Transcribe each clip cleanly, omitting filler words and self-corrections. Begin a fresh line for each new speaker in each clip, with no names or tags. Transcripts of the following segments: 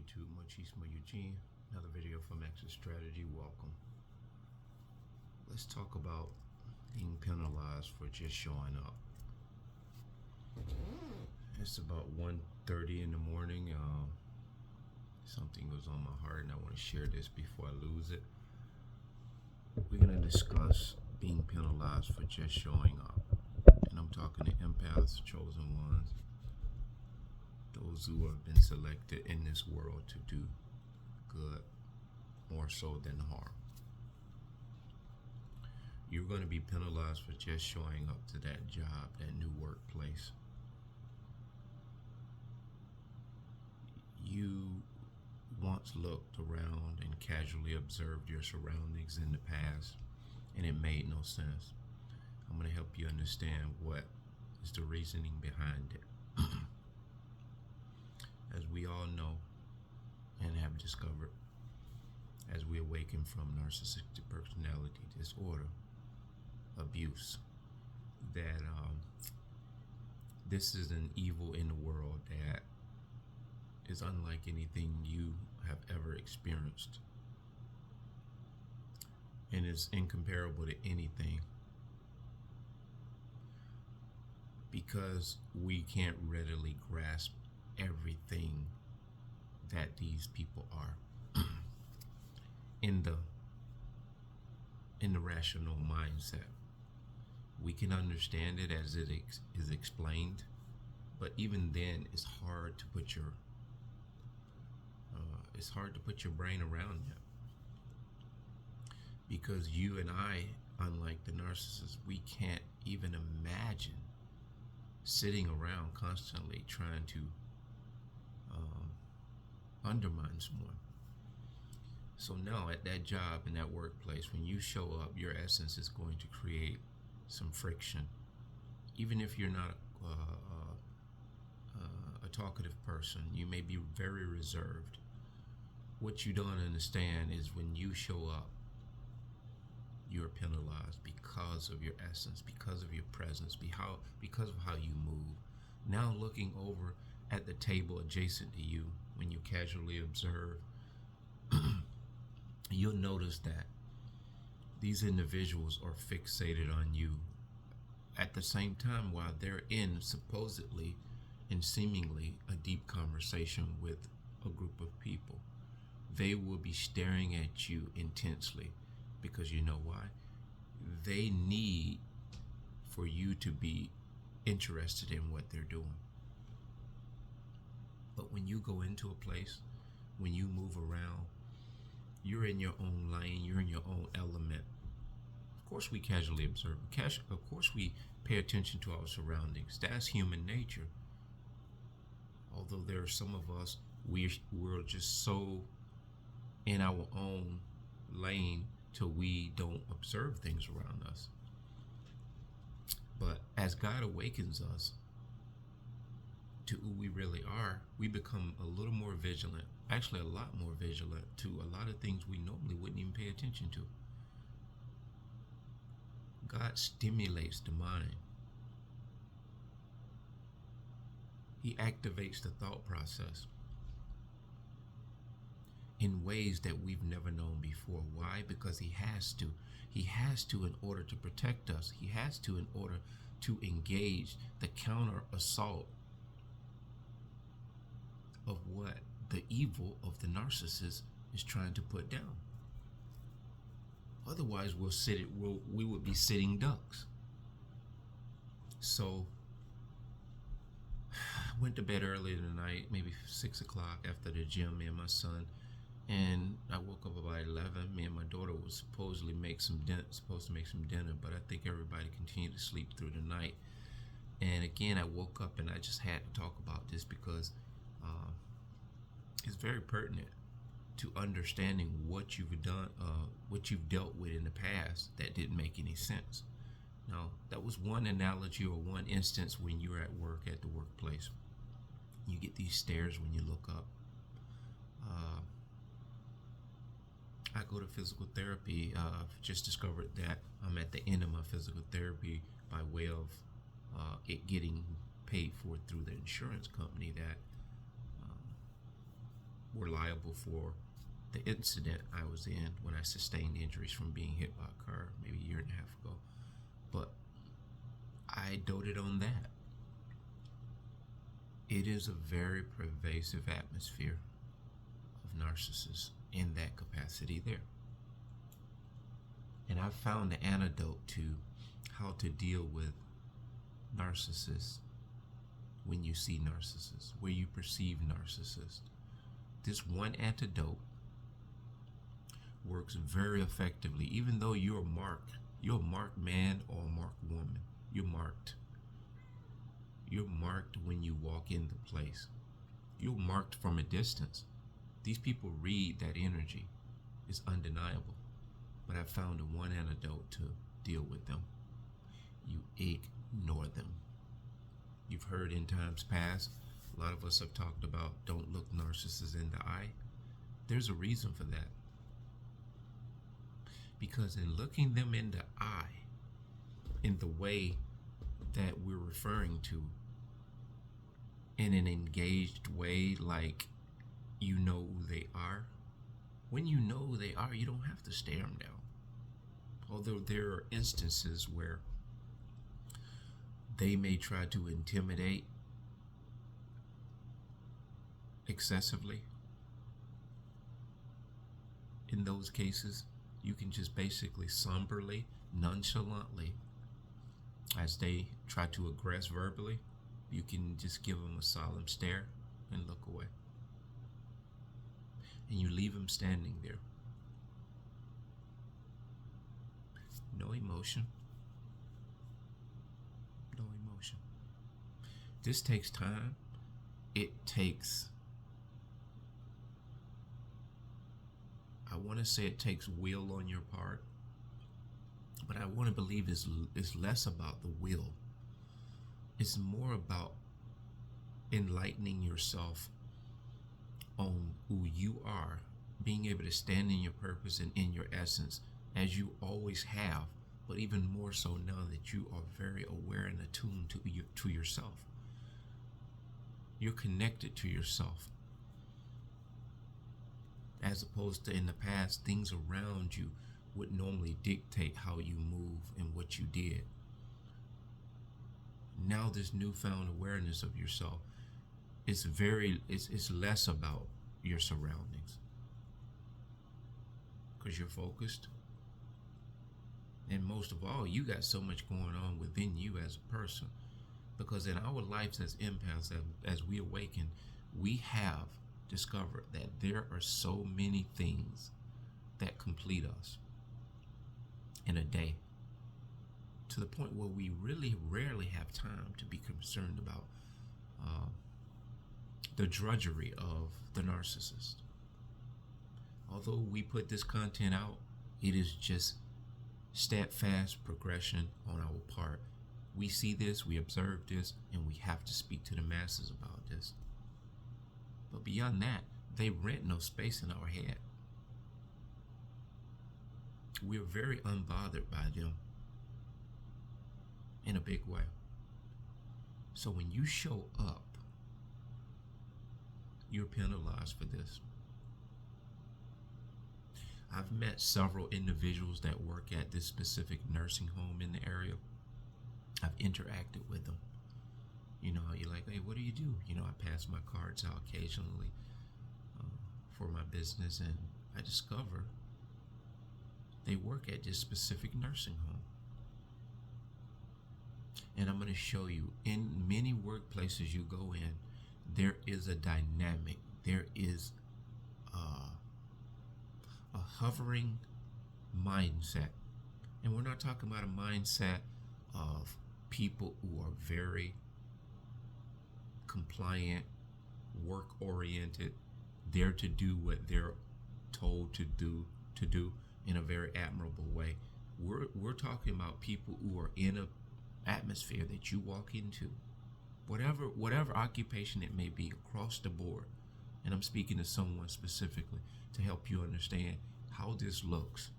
YouTube, Machismo Eugene. Another video from Exit Strategy. Welcome. Let's talk about being penalized for just showing up. It's about 1:30 in the morning. Something was on my heart and I want to share this before I lose it. We're going to discuss being penalized for just showing up. And I'm talking to empaths, chosen ones, those who have been selected in this world to do good more so than harm. You're going to be penalized for just showing up to that job, that new workplace. You once looked around and casually observed your surroundings in the past, and it made no sense. I'm going to help you understand what is the reasoning behind it. As we all know and have discovered, as we awaken from narcissistic personality disorder, abuse, that this is an evil in the world that is unlike anything you have ever experienced, and it's incomparable to anything, because we can't readily grasp everything that these people are in the rational mindset. We can understand it as it is explained, but even then it's hard to put your brain around it, because you and I, unlike the narcissist, we can't even imagine sitting around constantly trying to undermine someone. So now at that job, in that workplace, when you show up, your essence is going to create some friction. Even if you're not a talkative person, you may be very reserved. What you don't understand is when you show up, you're penalized because of your essence, because of your presence, because of how you move. Now looking over at the table adjacent to you, when you casually observe, you'll notice that these individuals are fixated on you at the same time while they're in supposedly and seemingly a deep conversation with a group of people. They will be staring at you intensely, because you know why? They need for you to be interested in what they're doing. But when you go into a place, when you move around, you're in your own lane, you're in your own element. Of course we casually observe. Of course we pay attention to our surroundings. That's human nature. Although there are some of us, we're just so in our own lane till we don't observe things around us. But as God awakens us to who we really are, we become a little more vigilant, actually a lot more vigilant to a lot of things we normally wouldn't even pay attention to. God stimulates the mind. He activates the thought process in ways that we've never known before. Why? Because he has to. He has to in order to protect us. He has to in order to engage the counter assault of what the evil of the narcissist is trying to put down. Otherwise, we would be sitting ducks. So I went to bed early tonight, maybe 6 o'clock after the gym, me and my son. And I woke up about 11. Me and my daughter was supposed to make some dinner, but I think everybody continued to sleep through the night. And again, I woke up and I just had to talk about this because it's very pertinent to understanding what you've done, what you've dealt with in the past that didn't make any sense. Now, that was one analogy or one instance when you're at work, at the workplace. You get these stares when you look up. I go to physical therapy. I've just discovered that I'm at the end of my physical therapy by way of it getting paid for through the insurance company that were liable for the incident I was in when I sustained injuries from being hit by a car maybe a year and a half ago. But I doted on that. It is a very pervasive atmosphere of narcissists in that capacity there. And I've found the antidote to how to deal with narcissists when you see narcissists, where you perceive narcissists. This one antidote works very effectively, even though you're marked. You're a marked man or a marked woman. You're marked. You're marked when you walk in the place. You're marked from a distance. These people read that energy. It's undeniable. But I found the one antidote to deal with them. You ignore them. You've heard in times past, a lot of us have talked about don't look narcissists in the eye. There's a reason for that. Because in looking them in the eye, in the way that we're referring to, in an engaged way, like you know who they are, when you know who they are, you don't have to stare them down. Although there are instances where they may try to intimidate excessively. In those cases, you can just basically somberly, nonchalantly, as they try to aggress verbally, you can just give them a solemn stare and look away. And you leave them standing there. No emotion. No emotion. This takes time. It takes, I want to say it takes will on your part, but I want to believe it's less about the will. It's more about enlightening yourself on who you are, being able to stand in your purpose and in your essence, as you always have, but even more so now that you are very aware and attuned to yourself. You're connected to yourself. As opposed to in the past, things around you would normally dictate how you move and what you did. Now this newfound awareness of yourself, it's less about your surroundings, because you're focused. And most of all, you got so much going on within you as a person, because in our lives as empaths, as we awaken, we have discovered that there are so many things that complete us in a day, to the point where we really rarely have time to be concerned about the drudgery of the narcissist. Although we put this content out, it is just steadfast progression on our part. We see this, we observe this, and we have to speak to the masses about this. But beyond that, they rent no space in our head. We're very unbothered by them in a big way. So when you show up, you're penalized for this. I've met several individuals that work at this specific nursing home in the area. I've interacted with them. You know, you're like, hey, what do you do? You know, I pass my cards out occasionally for my business, and I discover they work at this specific nursing home. And I'm going to show you, in many workplaces you go in, there is a dynamic. There is a hovering mindset. And we're not talking about a mindset of people who are very compliant, work-oriented, there to do what they're told to do in a very admirable way. We're talking about people who are in an atmosphere that you walk into, whatever occupation it may be, across the board. And I'm speaking to someone specifically to help you understand how this looks.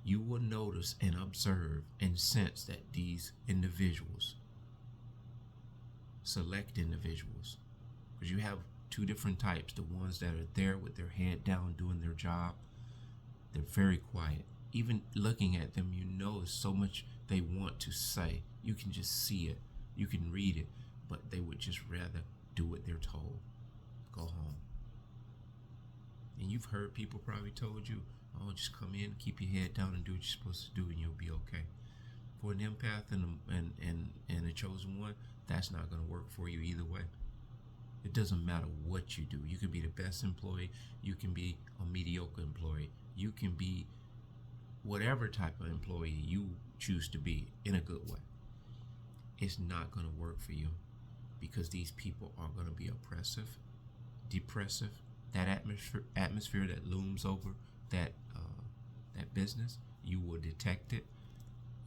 You will notice and observe and sense that these individuals, select individuals, because you have Two different types. The ones that are there with their head down doing their job, they're very quiet. Even looking at them, you know there's so much they want to say. You can just see it, you can read it, but they would just rather do what they're told. Go home. And you've heard people probably told you, oh, just come in, keep your head down and do what you're supposed to do and you'll be okay. For an empath and a chosen one, that's not going to work for you either way. It doesn't matter what you do. You can be the best employee. You can be a mediocre employee. You can be whatever type of employee you choose to be in a good way. It's not going to work for you because these people are going to be oppressive, depressive. That atmosphere that looms over that business, you will detect it.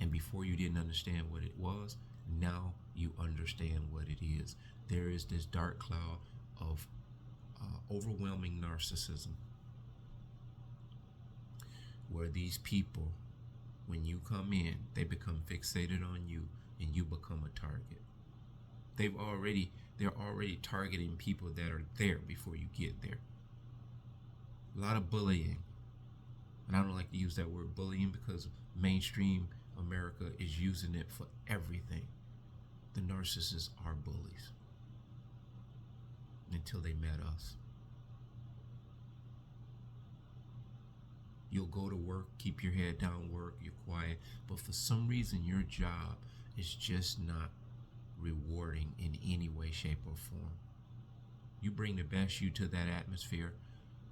And before you didn't understand what it was, now you understand what it is. There is this dark cloud of overwhelming narcissism where these people, when you come in, they become fixated on you and you become a target. They're already targeting people that are there before you get there. A lot of bullying. And I don't like to use that word bullying because mainstream America is using it for everything. The narcissists are bullies until they met us. You'll go to work, keep your head down, work, you're quiet, but for some reason your job is just not rewarding in any way, shape, or form. You bring the best you to that atmosphere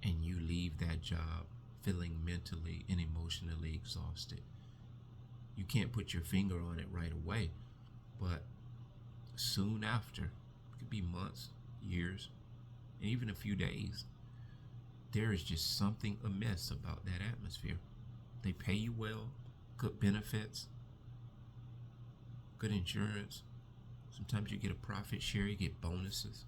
and you leave that job feeling mentally and emotionally exhausted. You can't put your finger on it right away, but soon after, it could be months, years, and even a few days, there is just something amiss about that atmosphere. They pay you well, good benefits, good insurance. Sometimes you get a profit share, you get bonuses.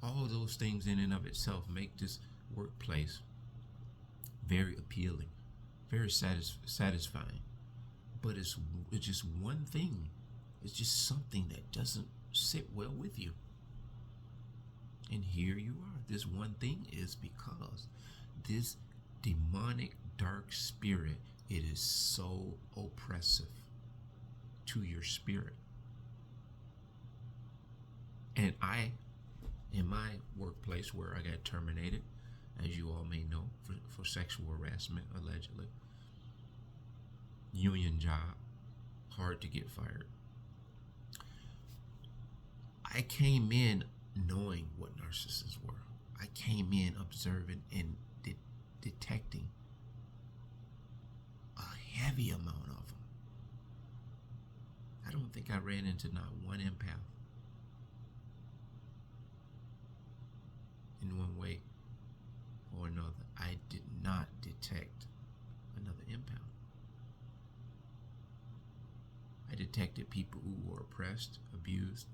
All of those things in and of itself make this workplace very appealing, very satisfying. But it's just one thing. It's just something that doesn't sit well with you. And here you are. This one thing is because this demonic dark spirit, it is so oppressive to your spirit. And in my workplace where I got terminated, as you all may know, for sexual harassment, allegedly. Union job, hard to get fired. I came in knowing what narcissists were. I came in observing and detecting a heavy amount of them. I don't think I ran into not one empath in one way or another. I did not detect another empath. I detected people who were oppressed, abused,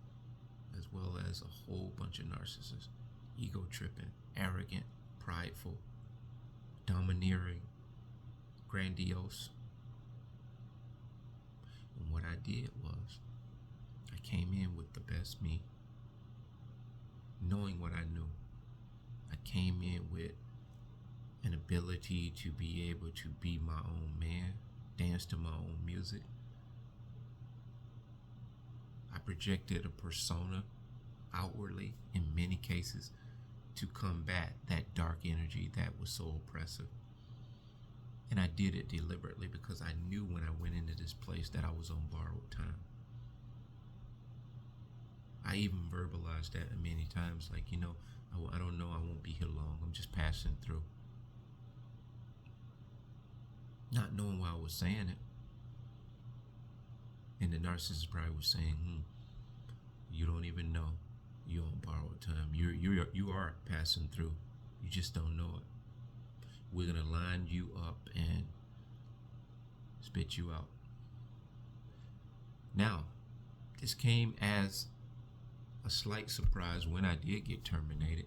as well as a whole bunch of narcissists. Ego tripping, arrogant, prideful, domineering, grandiose. And what I did was, I came in with the best me, knowing what I knew. I came in with an ability to be able to be my own man, dance to my own music. I projected a persona outwardly in many cases to combat that dark energy that was so oppressive. And I did it deliberately because I knew when I went into this place that I was on borrowed time. I even verbalized that many times, like, I don't know, I won't be here long. I'm just passing through. Not knowing why I was saying it. And the narcissist probably was saying, you don't even know. You're on borrowed time. You are passing through. You just don't know it. We're gonna line you up and spit you out. Now, this came as a slight surprise when I did get terminated,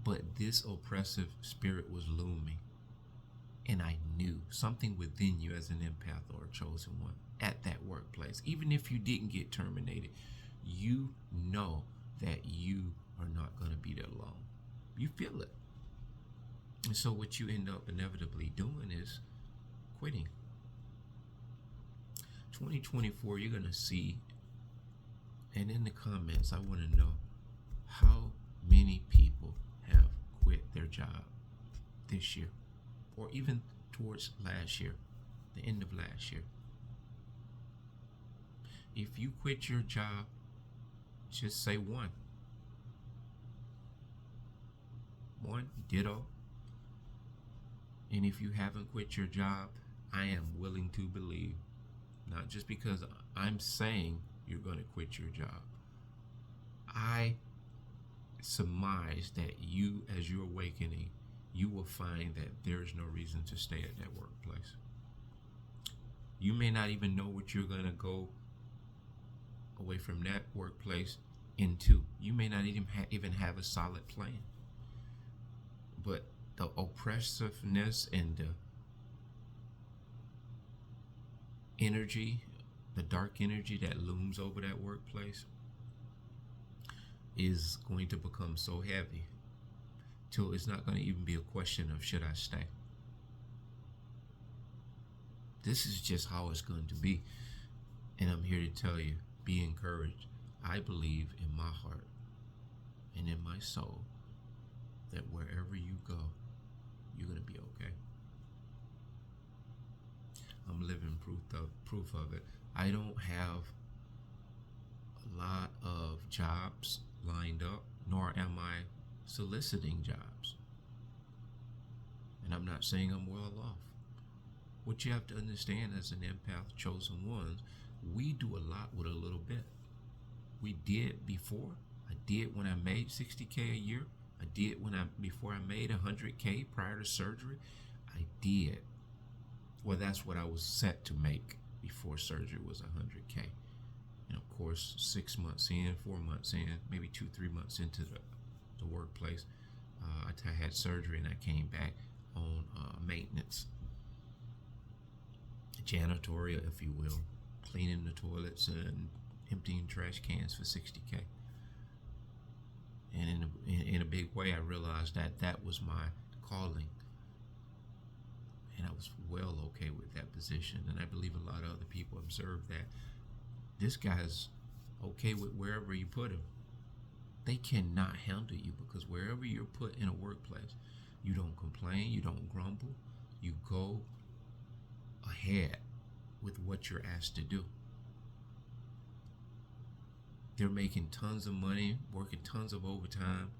but this oppressive spirit was looming. And I knew something within you as an empath or a chosen one at that workplace. Even if you didn't get terminated, you know that you are not going to be there long. You feel it. And so what you end up inevitably doing is quitting. 2024, you're going to see, and in the comments, I want to know how many people have quit their job this year, or even towards last year, the end of last year. If you quit your job, just say one. One, ditto. And if you haven't quit your job, I am willing to believe, not just because I'm saying you're going to quit your job, I surmise that you, as you're awakening, you will find that there's no reason to stay at that workplace. You may not even know what you're going to go away from that workplace into. You may not even have a solid plan. But the oppressiveness and the energy, the dark energy that looms over that workplace is going to become so heavy till it's not going to even be a question of should I stay. This is just how it's going to be. And I'm here to tell you, be encouraged. I believe in my heart and in my soul that wherever you go, you're going to be okay. I'm living proof of it. I don't have a lot of jobs lined up, nor am I soliciting jobs. And I'm not saying I'm well off. What you have to understand as an empath chosen ones, we do a lot with a little bit. We did before. I did when I made $60K a year. I did before I made $100K prior to surgery. I did. Well, that's what I was set to make before surgery was $100K. And of course, 6 months in, 4 months in, maybe 2-3 months into the workplace, I had surgery and I came back on maintenance, janitorial, if you will, cleaning the toilets and emptying trash cans for $60K. And in a big way, I realized that was my calling. And I was well okay with that position. And I believe a lot of other people observed that this guy's okay with wherever you put him. They cannot handle you because wherever you're put in a workplace, you don't complain, you don't grumble, you go ahead with what you're asked to do. They're making tons of money, working tons of overtime,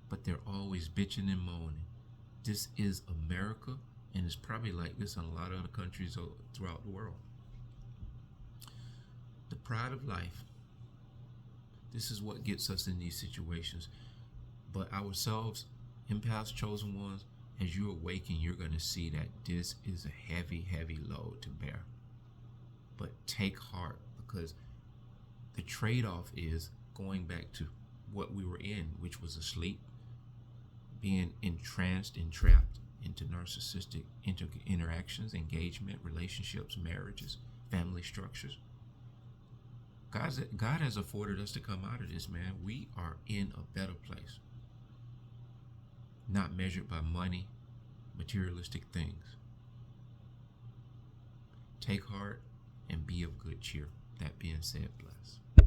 but they're always bitching and moaning. This is America, and it's probably like this in a lot of other countries throughout the world. The pride of life. This is what gets us in these situations. But ourselves, empaths, chosen ones, as you awaken, you're going to see that this is a heavy, heavy load to bear. But take heart, because the trade-off is going back to what we were in, which was asleep, being entranced, entrapped into narcissistic interactions, engagement, relationships, marriages, family structures. God has afforded us to come out of this, man. We are in a better place. Not measured by money, materialistic things. Take heart and be of good cheer. That being said, bless.